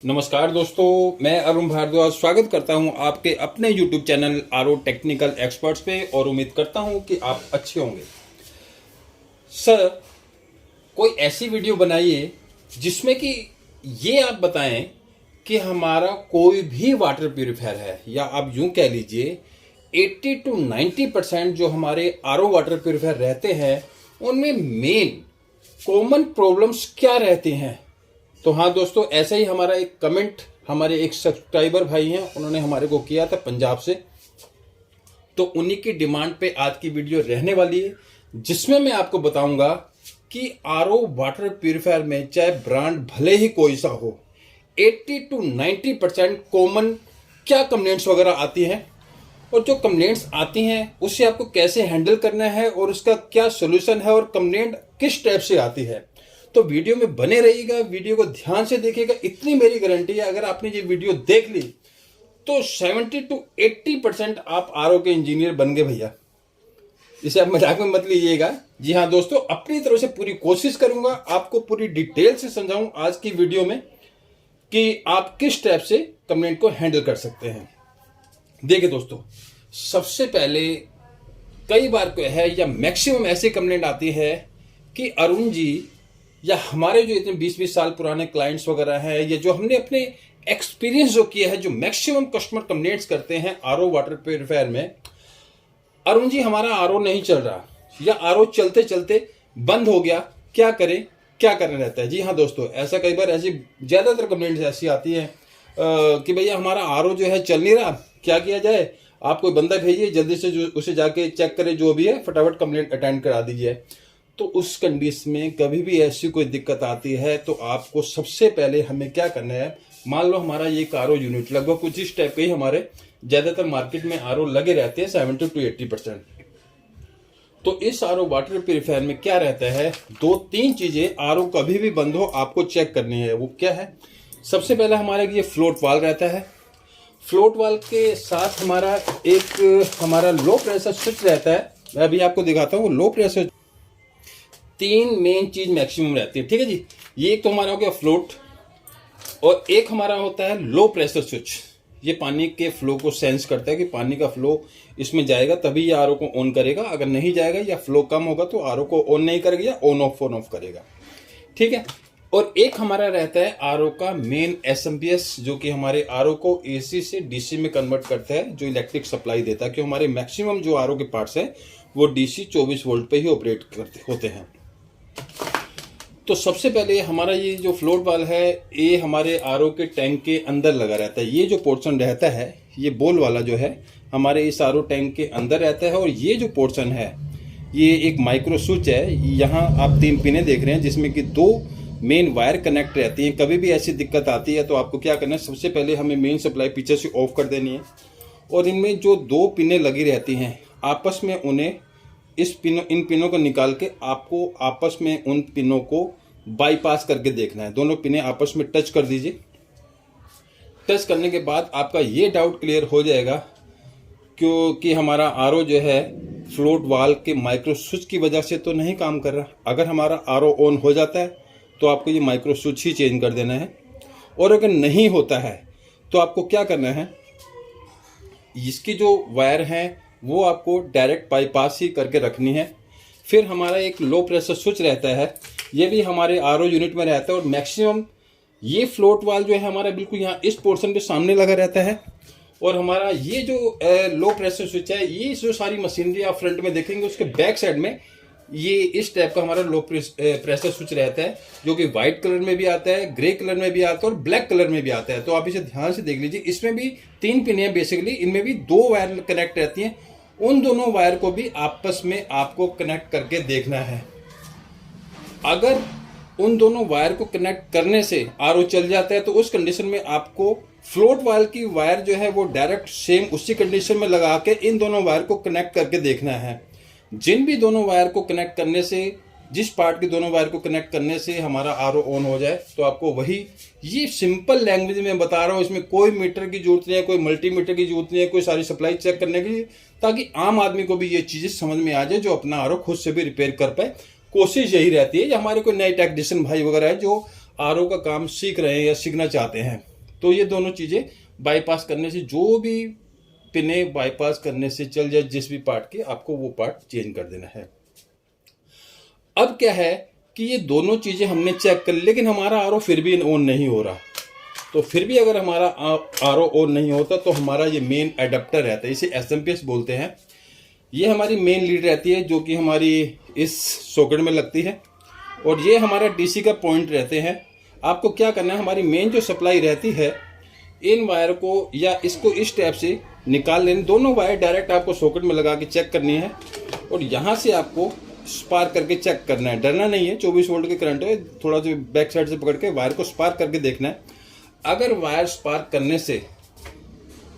नमस्कार दोस्तों, मैं अरुण भारद्वाज स्वागत करता हूं आपके अपने YouTube channel RO technical experts पे और उम्मीद करता हूं कि आप अच्छे होंगे। सर, कोई ऐसी वीडियो बनाइए जिसमें कि ये आप बताएं कि हमारा कोई भी वाटर प्यूरिफायर है, या आप यूं कह लीजिए 80 to 90% जो हमारे आरओ वाटर प्यूरिफायर रहते हैं उनमें मेन कॉमन प्रॉब्लम्स क्या रहती हैं। तो हाँ दोस्तों, ऐसे ही हमारा एक कमेंट हमारे एक सब्सक्राइबर भाई हैं, उन्होंने हमारे को किया था पंजाब से, तो उन्हीं की डिमांड पे आज की वीडियो रहने वाली है, जिसमें मैं आपको बताऊंगा कि आरओ वाटर प्यूरिफायर में चाहे ब्रांड भले ही कोई सा हो, 80 to 90% कॉमन क्या कंप्लेंट्स वगैरह आती हैं, और जो कंप्लेंट्स आती हैं उससे आपको कैसे हैंडल करना है और उसका क्या सोल्यूशन है, और कंप्लेंट किस टाइप से आती है। तो वीडियो में बने रहिएगा, वीडियो को ध्यान से देखिएगा। इतनी मेरी गारंटी है, अगर आपने ये वीडियो देख ली तो 70 to 80% आप आरओ के इंजीनियर बन गए भैया। इसे आप मजाक में मत लीजिएगा। जी हाँ दोस्तों, अपनी तरफ से पूरी कोशिश करूंगा, आपको पूरी डिटेल से समझाऊं आज की वीडियो में कि आप किस टाइप से कंप्लेंट को हैंडल कर सकते हैं। देखिए दोस्तों, सबसे पहले कई बार को है या मैक्सिमम ऐसी कंप्लेंट आती है कि अरुण जी, या हमारे जो इतने 20-20 साल पुराने क्लाइंट्स वगैरह हैं, या जो हमने अपने एक्सपीरियंस जो किया है, जो मैक्सिमम कस्टमर कंप्लेंट्स करते हैं आरओ वाटर प्यूरिफायर में, अरुण जी हमारा आरओ नहीं चल रहा, या आरओ चलते चलते बंद हो गया, क्या करें, क्या करना रहता है। जी हाँ दोस्तों, ऐसा कई बार ऐसी ज़्यादातर कंप्लेंट्स ऐसी आती हैं कि भैया हमारा आरओ जो है चल नहीं रहा, क्या किया जाए। आप कोई बंदा भेजिए, जल्दी से जो उसे जाके चेक करे, जो भी है फटाफट कंप्लेंट अटेंड करा दीजिए। तो उस कंडीशन में कभी भी ऐसी कोई दिक्कत आती है तो आपको सबसे पहले हमें क्या करना है, मान लो हमारा ये आरओ यूनिट लगभग कुछ इस टाइप के ही हमारे ज्यादातर मार्केट में आरओ लगे रहते हैं 70 to 80%। तो इस आरओ वाटर प्यूरिफायर में क्या रहता है, 2-3 चीजें आरओ कभी भी बंद हो आपको चेक करनी है। वो क्या है, सबसे पहले हमारा ये फ्लोट वाल्व रहता है। फ्लोट वाल्व के साथ हमारा एक हमारा लो प्रेशर स्विच रहता है। मैं अभी आपको दिखाता हूँ। लो प्रेशर 3 मेन चीज मैक्सिमम रहती है, ठीक है जी। ये एक तो हमारा हो गया फ्लोट, और एक हमारा होता है लो प्रेशर स्विच। ये पानी के फ्लो को सेंस करता है कि पानी का फ्लो इसमें जाएगा तभी ये आरओ को ऑन करेगा, अगर नहीं जाएगा या फ्लो कम होगा तो आरओ को ऑन नहीं करेगा या ऑन ऑफ करेगा, ठीक है। और एक हमारा रहता है आरओ का मेन एसएमपीएस, जो कि हमारे आरओ को एसी से डीसी में कन्वर्ट करता है, जो इलेक्ट्रिक सप्लाई देता है। क्योंकि हमारे मैक्सिमम जो आरओ के पार्ट्स हैं वो डीसी 24 वोल्ट पे ही ऑपरेट करते होते हैं। तो सबसे पहले हमारा ये जो फ्लोट वाल्व है, ये हमारे आरओ के टैंक के अंदर लगा रहता है। ये जो पोर्शन रहता है, ये बोल वाला जो है हमारे इस आरओ टैंक के अंदर रहता है। और ये जो पोर्शन है, ये एक माइक्रो स्विच है। यहाँ आप 3 पिने देख रहे हैं, जिसमें कि 2 मेन वायर कनेक्ट रहती हैं। कभी भी ऐसी दिक्कत आती है तो आपको क्या करना है, सबसे पहले हमें मेन सप्लाई पीछे से ऑफ कर देनी है, और इनमें जो 2 पिनें लगी रहती हैं आपस में उन्हें इन पिनों को निकाल के आपको आपस में उन पिनों को बाईपास करके देखना है। दोनों पिनें आपस में टच कर दीजिए। टच करने के बाद आपका ये डाउट क्लियर हो जाएगा क्योंकि हमारा आरओ जो है फ्लोट वाल्व के माइक्रो स्विच की वजह से तो नहीं काम कर रहा। अगर हमारा आरओ ऑन हो जाता है तो आपको ये माइक्रो स्विच ही चेंज कर देना है, और अगर नहीं होता है तो आपको क्या करना है, इसकी जो वायर हैं वो आपको डायरेक्ट बाईपास ही करके रखनी है। फिर हमारा एक लो प्रेशर स्विच रहता है, ये भी हमारे आरओ यूनिट में रहता है, और मैक्सिमम ये फ्लोट वाल्व जो है हमारा बिल्कुल यहाँ इस पोर्शन पे सामने लगा रहता है। और हमारा ये जो लो प्रेशर स्विच है, ये जो सारी मशीनरी आप फ्रंट में देखेंगे उसके बैक साइड में ये इस टाइप का हमारा लो प्रेशर स्विच रहता है, जो कि व्हाइट कलर में भी आता है, ग्रे कलर में भी आता है और ब्लैक कलर में भी आता है। तो आप इसे ध्यान से देख लीजिए। इसमें भी 3 पिन है बेसिकली, इनमें भी 2 वायर कनेक्ट रहती हैं। उन दोनों वायर को भी आपस में आपको कनेक्ट करके देखना है। अगर उन दोनों वायर को कनेक्ट करने से आरओ चल जाता है तो उस कंडीशन में आपको फ्लोट वाल्व की वायर जो है वो डायरेक्ट सेम उसी कंडीशन में लगा के इन दोनों वायर को कनेक्ट करके देखना है। जिन भी दोनों वायर को कनेक्ट करने से, जिस पार्ट के दोनों वायर को कनेक्ट करने से हमारा आरओ ऑन हो जाए, तो आपको वही, ये सिंपल लैंग्वेज में बता रहा हूँ, इसमें कोई मीटर की जरूरत नहीं है, कोई मल्टीमीटर की जरूरत नहीं है, कोई सारी सप्लाई चेक करने की, ताकि आम आदमी को भी ये चीजें समझ में आ जाए, जो अपना आरओ खुद से भी रिपेयर कर पाए। कोशिश यही रहती है। या हमारे कोई नए टेक्नीशियन भाई वगैरह है जो आरओ का काम सीख रहे हैं या सीखना चाहते हैं, तो ये दोनों चीज़ें बाईपास करने से, जो भी पिने बाईपास करने से चल जाए जिस भी पार्ट के, आपको वो पार्ट चेंज कर देना है। अब क्या है कि ये दोनों चीज़ें हमने चेक कर ली, लेकिन हमारा आरओ फिर भी ऑन नहीं हो रहा। तो फिर भी अगर हमारा आरओ ऑन नहीं होता तो हमारा ये मेन एडाप्टर रहता है, इसे एसएमपीएस बोलते हैं। ये हमारी मेन लीड रहती है जो कि हमारी इस सॉकेट में लगती है, और ये हमारा डीसी का पॉइंट रहते हैं। आपको क्या करना है, हमारी मेन जो सप्लाई रहती है, इन वायर को या इसको इस टाइप से निकाल लेना। दोनों वायर डायरेक्ट आपको सॉकेट में लगा के चेक करनी है, और यहाँ से आपको स्पार्क करके चेक करना है। डरना नहीं है, 24 वोल्ट के करंट है, थोड़ा सा बैक साइड से पकड़ के वायर को स्पार्क करके देखना है। अगर वायर स्पार्क करने से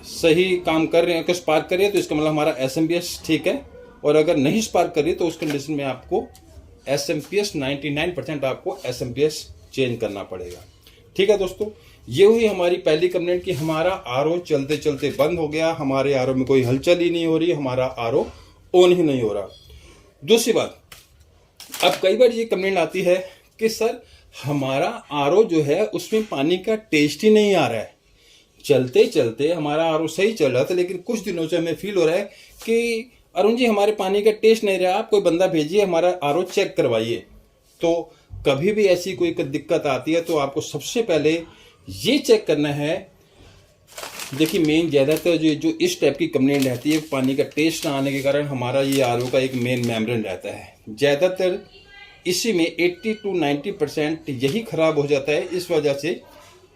सही काम कर रहे हैं, अगर स्पार्क करिए तो इसका मतलब हमारा एसएमपीएस ठीक है, और अगर नहीं स्पार्क करिए तो उस कंडीशन में आपको एसएमपीएस 99% आपको एसएमपीएस चेंज करना पड़ेगा। ठीक है दोस्तों, ये हुई हमारी पहली कंप्लेंट कि हमारा आरओ चलते चलते बंद हो गया, हमारे आरओ में कोई हलचल ही नहीं हो रही, हमारा आरओ ऑन ही नहीं हो रहा। दूसरी बात, अब कई बार ये कंप्लेंट आती है कि सर हमारा आरओ जो है उसमें पानी का टेस्ट ही नहीं आ रहा है। चलते चलते हमारा आरओ सही चल रहा था, लेकिन कुछ दिनों से हमें फील हो रहा है कि अरुण जी हमारे पानी का टेस्ट नहीं रहा, आप कोई बंदा भेजिए हमारा आरओ चेक करवाइए। तो कभी भी ऐसी कोई दिक्कत आती है तो आपको सबसे पहले ये चेक करना है। देखिए मेन ज़्यादातर जो इस टाइप की कंप्लेंट रहती है, पानी का टेस्ट ना आने के कारण हमारा ये आरओ का एक मेन मेम्ब्रेन रहता है, ज़्यादातर इसी में 80 to 90% यही खराब हो जाता है। इस वजह से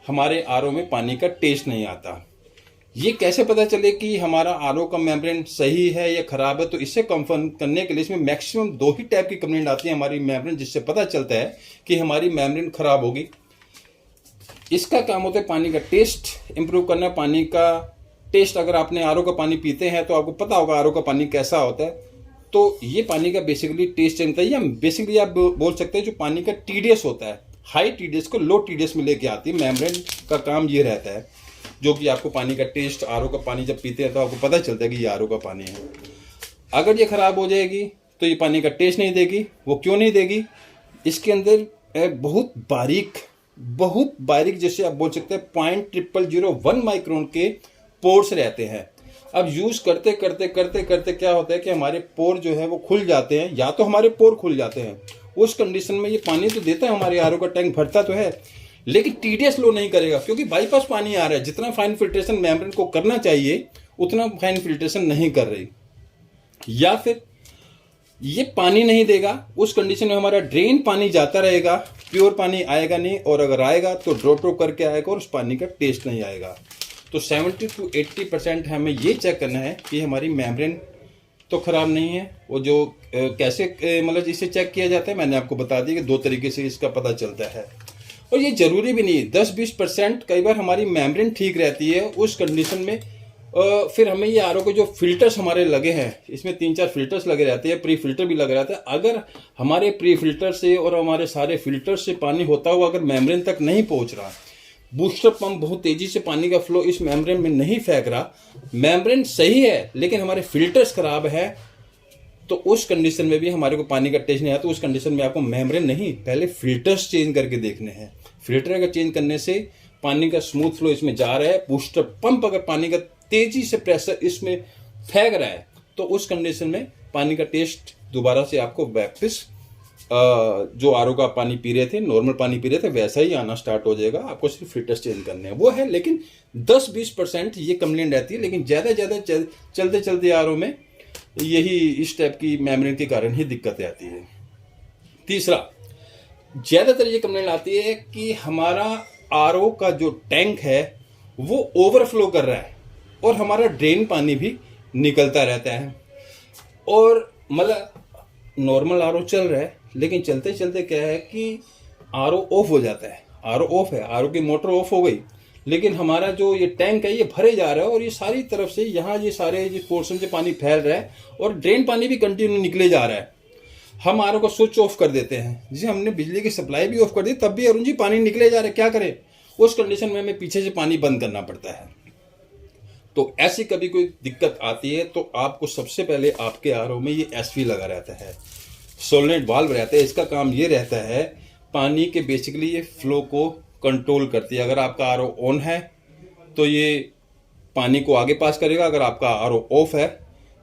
हमारे आरओ में पानी का टेस्ट नहीं आता। ये कैसे पता चले कि हमारा आरओ का मेम्ब्रेन सही है या खराब है, तो इससे कंफर्म करने के लिए इसमें मैक्सिमम 2 ही टाइप की कंप्लेंट आती है हमारी मेम्ब्रेन, जिससे पता चलता है कि हमारी मेम्ब्रेन खराब होगी। इसका काम होता है पानी का टेस्ट इंप्रूव करना। पानी का टेस्ट, अगर आपने आरओ का पानी पीते हैं तो आपको पता होगा आरओ का पानी कैसा होता है। तो ये पानी का बेसिकली टेस्ट चेंज होता है, या बेसिकली आप बोल सकते हैं जो पानी का टीडीएस होता है, हाई टीडीएस को लो टीडीएस में लेके आती है। मेम्ब्रेन का काम ये रहता है, जो कि आपको पानी का टेस्ट, आरओ का पानी जब पीते हैं तो आपको पता चलता है कि ये आरओ का पानी है। अगर ये खराब हो जाएगी तो ये पानी का टेस्ट नहीं देगी। वो क्यों नहीं देगी, इसके अंदर बहुत बारीक जैसे आप बोल सकते हैं 0.0001 माइक्रोन के पोर्स रहते हैं। अब यूज करते करते करते करते क्या होता है कि हमारे पोर जो है वो खुल जाते हैं, या तो हमारे पोर खुल जाते हैं। उस कंडीशन में ये पानी तो देता है, हमारे आरओ का टैंक भरता तो है, लेकिन टीडीएस लो नहीं करेगा, क्योंकि बाईपास पानी आ रहा है। जितना फाइन फिल्ट्रेशन मेम्ब्रेन को करना चाहिए उतना फाइन फिल्ट्रेशन नहीं कर रही, या फिर ये पानी नहीं देगा। उस कंडीशन में हमारा ड्रेन पानी जाता रहेगा, प्योर पानी आएगा नहीं, और अगर आएगा तो ड्रॉप करके आएगा और उस पानी का टेस्ट नहीं आएगा। तो 70 to 80% हमें ये चेक करना है कि हमारी मेम्ब्रेन तो खराब नहीं है। वो जो कैसे मतलब इसे चेक किया जाता है, मैंने आपको बता दिया कि 2 तरीके से इसका पता चलता है। और ये जरूरी भी नहीं, 10-20% कई बार हमारी मेम्ब्रेन ठीक रहती है। उस कंडीशन में फिर हमें ये आरओ के जो फिल्टर्स हमारे लगे हैं, इसमें 3-4 फिल्टर्स लगे रहते हैं, प्री फिल्टर भी लगे रहता है। अगर हमारे प्री फिल्टर से और हमारे सारे फिल्टर से पानी होता हुआ अगर मेम्ब्रेन तक नहीं पहुंच रहा, बूस्टर पंप बहुत तेजी से पानी का फ्लो इस मेम्ब्रेन में नहीं फेंक रहा, मेम्ब्रेन सही है लेकिन हमारे फिल्टर्स खराब है, तो उस कंडीशन में भी हमारे को पानी का टेस्ट नहीं आता। तो उस कंडीशन में आपको मेम्ब्रेन नहीं, पहले फिल्टर्स चेंज करके देखने हैं। फिल्टर अगर चेंज करने से पानी का स्मूथ फ्लो इसमें जा रहा है, बूस्टर पंप अगर पानी का तेजी से प्रेशर इसमें फेंक रहा है, तो उस कंडीशन में पानी का टेस्ट दोबारा से आपको वापस जो आरओ का पानी पी रहे थे, नॉर्मल पानी पी रहे थे, वैसा ही आना स्टार्ट हो जाएगा। आपको सिर्फ फिल्टर्स चेंज करने हैं, वो है। लेकिन 10-20% ये कंप्लेंट रहती है, लेकिन ज़्यादा चलते चलते आरओ में यही इस टाइप की मेम्ब्रेन के कारण ही दिक्कतें आती है। तीसरा, ज़्यादातर ये कंप्लेंट आती है कि हमारा आरओ का जो टैंक है वो ओवरफ्लो कर रहा है और हमारा ड्रेन पानी भी निकलता रहता है। और मतलब नॉर्मल आरओ चल रहा है, लेकिन चलते चलते क्या है कि आरओ ऑफ हो जाता है। आरओ ऑफ है, आरओ की मोटर ऑफ हो गई, लेकिन हमारा जो ये टैंक है ये भरे जा रहा है, और ये सारी तरफ से यहाँ ये सारे जो पोर्शन से पानी फैल रहा है और ड्रेन पानी भी कंटिन्यू निकले जा रहा है। हम आरओ को स्विच ऑफ कर देते हैं, जिसे हमने बिजली की सप्लाई भी ऑफ कर दी, तब भी अरुण जी पानी निकले जा रहे, क्या करें? उस कंडीशन में हमें पीछे से पानी बंद करना पड़ता है। तो ऐसी कभी कोई दिक्कत आती है तो आपको सबसे पहले आपके आरओ में ये एसवी लगा रहता है, सोलेनोइड वाल्व रहता है। इसका काम ये रहता है पानी के बेसिकली ये फ्लो को कंट्रोल करती है। अगर आपका आरओ ऑन है तो ये पानी को आगे पास करेगा, अगर आपका आरओ ऑफ है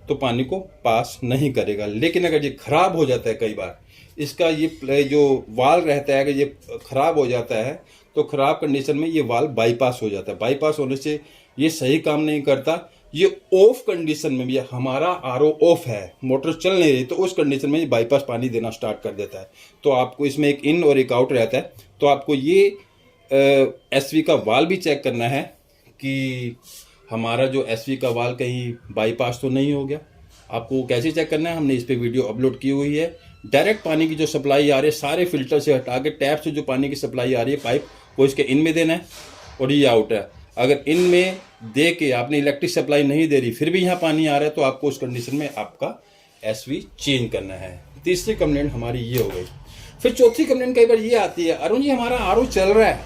तो पानी को पास नहीं करेगा। लेकिन अगर ये खराब हो जाता है, कई बार इसका ये जो वाल्व रहता है, अगर ये खराब हो जाता है तो खराब कंडीशन में ये वाल्व बाईपास हो जाता है। बाईपास होने से ये सही काम नहीं करता। ये ऑफ कंडीशन में भी, हमारा आरओ ऑफ है, मोटर चल नहीं रही, तो उस कंडीशन में ये बाईपास पानी देना स्टार्ट कर देता है। तो आपको इसमें एक इन और एक आउट रहता है। तो आपको ये एसवी का वाल्व भी चेक करना है कि हमारा जो एसवी का वाल्व कहीं बाईपास तो नहीं हो गया। आपको कैसे चेक करना है, हमने इस पे वीडियो अपलोड की हुई है। डायरेक्ट पानी की जो सप्लाई आ रही है, सारे फिल्टर से हटा के टैप से जो पानी की सप्लाई आ रही है पाइप, वो इसके इन में देना है और ये आउट है। अगर इन में दे के आपने इलेक्ट्रिक सप्लाई नहीं दे रही, फिर भी यहाँ पानी आ रहा है, तो आपको उस कंडीशन में आपका एसवी चेंज करना है। तीसरी कंप्लेंट हमारी ये हो गई। फिर चौथी कंप्लेंट कई बार ये आती है, अरुण जी हमारा आरओ चल रहा है,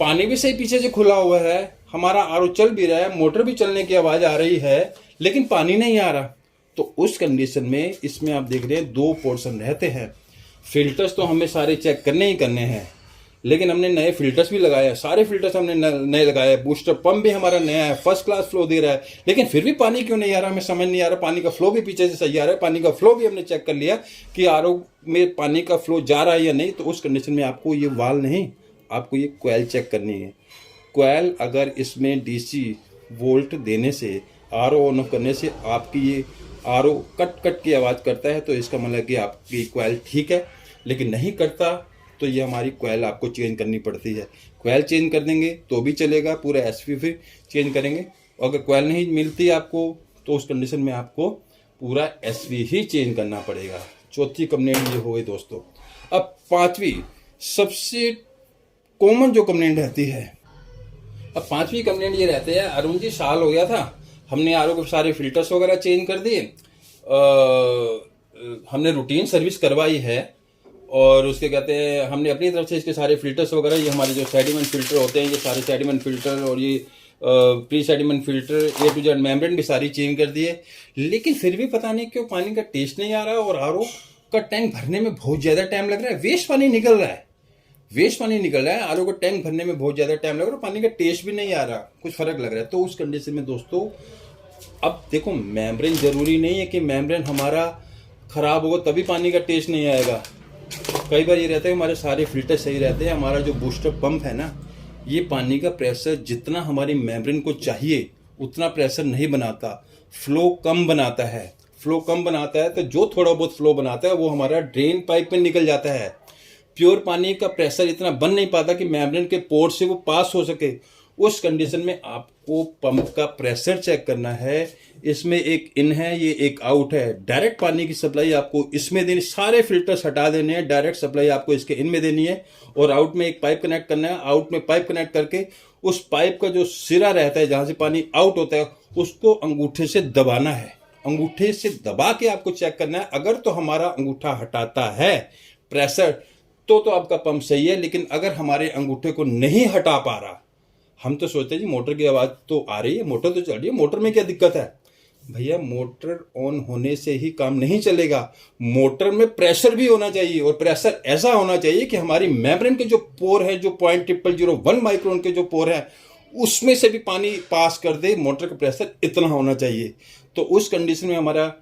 पानी भी सही पीछे से खुला हुआ है, हमारा आरओ चल भी रहा है, मोटर भी चलने की आवाज आ रही है, लेकिन पानी नहीं आ रहा। तो उस कंडीशन में इसमें आप देख रहे हैं 2 पोर्शन रहते हैं। फिल्टर्स तो हमें सारे चेक करने ही करने हैं, लेकिन हमने नए फिल्टर्स भी लगाए हैं, सारे फिल्टर्स हमने नए लगाए हैं। बूस्टर पंप भी हमारा नया है, फर्स्ट क्लास फ्लो दे रहा है, लेकिन फिर भी पानी क्यों नहीं आ रहा, हमें समझ नहीं आ रहा। पानी का फ्लो भी पीछे से सही आ रहा है, पानी का फ्लो भी हमने चेक कर लिया कि आरओ में पानी का फ्लो जा रहा है या नहीं। तो उस कंडीशन में आपको ये वाल्व नहीं, आपको ये कोयल चेक करनी है। कोयल अगर इसमें डीसी वोल्ट देने से, आरओ ऑन ऑफ करने से आपकी ये आरओ कट कट की आवाज़ करता है, तो इसका मतलब कि आपकी कोयल ठीक है। लेकिन नहीं करता तो ये हमारी कोयल आपको चेंज करनी पड़ती है। कोयल चेंज कर देंगे तो भी चलेगा, पूरा एसवी फिर चेंज करेंगे। अगर कोयल नहीं मिलती आपको तो उस कंडीशन में आपको पूरा एसवी ही चेंज करना पड़ेगा। चौथी कंप्लेंट ये हो गई दोस्तों। अब पांचवी सबसे कॉमन जो कंप्लेंट रहती है, अब पांचवी कंप्लेंट ये रहते हैं, अरुण जी साल हो गया था, हमने आरओ के सारे फिल्टर्स वगैरह चेंज कर दिए, हमने रूटीन सर्विस करवाई है और उसके कहते हैं हमने अपनी तरफ से इसके सारे फिल्टर्स वगैरह, ये हमारे जो सेडिमेंट फिल्टर होते हैं, ये सारे सेडिमेंट फिल्टर और ये pre sediment filter A to Z membrane भी सारी चेंज कर दिए, लेकिन फिर भी पता नहीं क्यों पानी का टेस्ट नहीं आ रहा और आरओ का टैंक भरने में बहुत ज़्यादा टाइम लग रहा है। वेस्ट पानी निकल रहा है, वेस्ट पानी निकल रहा है, आरओ का टैंक भरने में बहुत ज़्यादा टाइम लग रहा है और पानी का टेस्ट भी नहीं आ रहा, कुछ फर्क लग रहा है। तो उस कंडीशन में दोस्तों, अब देखो मेम्ब्रेन जरूरी नहीं है कि मेम्ब्रेन हमारा खराब होगा तभी पानी का टेस्ट नहीं आएगा। कई बार ये रहता है हमारे सारे फिल्टर सही रहते हैं, हमारा जो बूस्टर पंप है ना, ये पानी का प्रेशर जितना हमारी मेम्ब्रेन को चाहिए उतना प्रेशर नहीं बनाता, फ्लो कम बनाता है। फ्लो कम बनाता है तो जो थोड़ा बहुत फ्लो बनाता है वो हमारा ड्रेन पाइप में निकल जाता है। प्योर पानी का प्रेशर इतना बन नहीं पाता कि मेम्ब्रेन के पोर्ट से वो पास हो सके। उस कंडीशन में आपको पंप का प्रेशर चेक करना है। इसमें एक इन है, ये एक आउट है। डायरेक्ट पानी की सप्लाई आपको इसमें देनी, सारे फिल्टर्स हटा देने हैं, डायरेक्ट सप्लाई आपको इसके इन में देनी है और आउट में एक पाइप कनेक्ट करना है। आउट में पाइप कनेक्ट करके उस पाइप का जो सिरा रहता है जहां से पानी आउट होता है उसको अंगूठे से दबाना है। अंगूठे से दबा के आपको चेक करना है। अगर तो हमारा अंगूठा हटाता है प्रेशर तो आपका पंप सही है, लेकिन अगर हमारे अंगूठे को नहीं हटा पा रहा, हम तो सोचते हैं जी मोटर की आवाज़ तो आ रही है, मोटर तो चल रही है, मोटर में क्या दिक्कत है। भैया मोटर ऑन होने से ही काम नहीं चलेगा, मोटर में प्रेशर भी होना चाहिए और प्रेशर ऐसा होना चाहिए कि हमारी मेम्ब्रेन के जो पोर है, जो 0.001 माइक्रोन के जो पोर है, उसमें से भी पानी पास कर दे। मोटर का प्रेशर इतना होना चाहिए। तो उस कंडीशन में हमारा,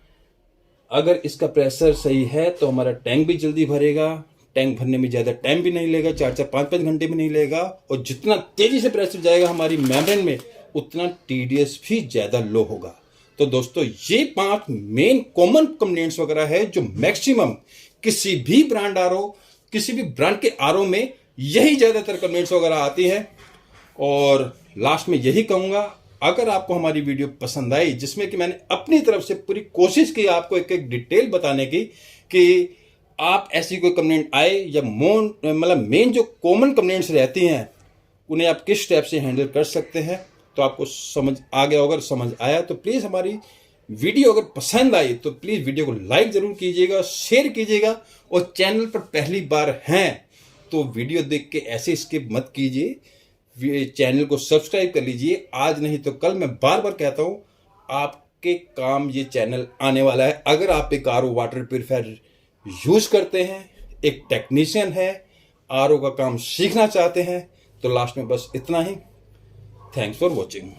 अगर इसका प्रेशर सही है तो हमारा टैंक भी जल्दी भरेगा, टैंक भरने में ज़्यादा टाइम भी नहीं लेगा, 4-4, 5-5 घंटे भी नहीं लेगा, और जितना तेजी से प्रेशर जाएगा हमारी मेम्ब्रेन में उतना टीडीएस भी ज़्यादा लो होगा। तो दोस्तों ये 5 मेन कॉमन कंप्लेंट्स वगैरह है जो मैक्सिमम किसी भी ब्रांड आरओ, किसी भी ब्रांड के आरओ में यही ज़्यादातर कंप्लेंट्स वगैरह आती हैं। और लास्ट में यही कहूँगा, अगर आपको हमारी वीडियो पसंद आई, जिसमें कि मैंने अपनी तरफ से पूरी कोशिश की आपको एक एक डिटेल बताने की कि आप ऐसी कोई कंप्लेंट आए या मतलब मेन जो कॉमन कंप्लेंट्स रहती हैं उन्हें आप किस स्टेप से हैंडल कर सकते हैं, तो आपको समझ आ गया। अगर समझ आया तो प्लीज़ हमारी वीडियो अगर पसंद आई तो प्लीज़ वीडियो को लाइक ज़रूर कीजिएगा, शेयर कीजिएगा, और चैनल पर पहली बार हैं तो वीडियो देख के ऐसे स्किप मत कीजिए, चैनल को सब्सक्राइब कर लीजिए। आज नहीं तो कल, मैं बार बार कहता हूँ, आपके काम ये चैनल आने वाला है। अगर आप एक आरओ वाटर प्यूरिफायर यूज करते हैं, एक टेक्नीशियन है, आरओ का काम सीखना चाहते हैं, तो लास्ट में बस इतना ही। Thanks for watching.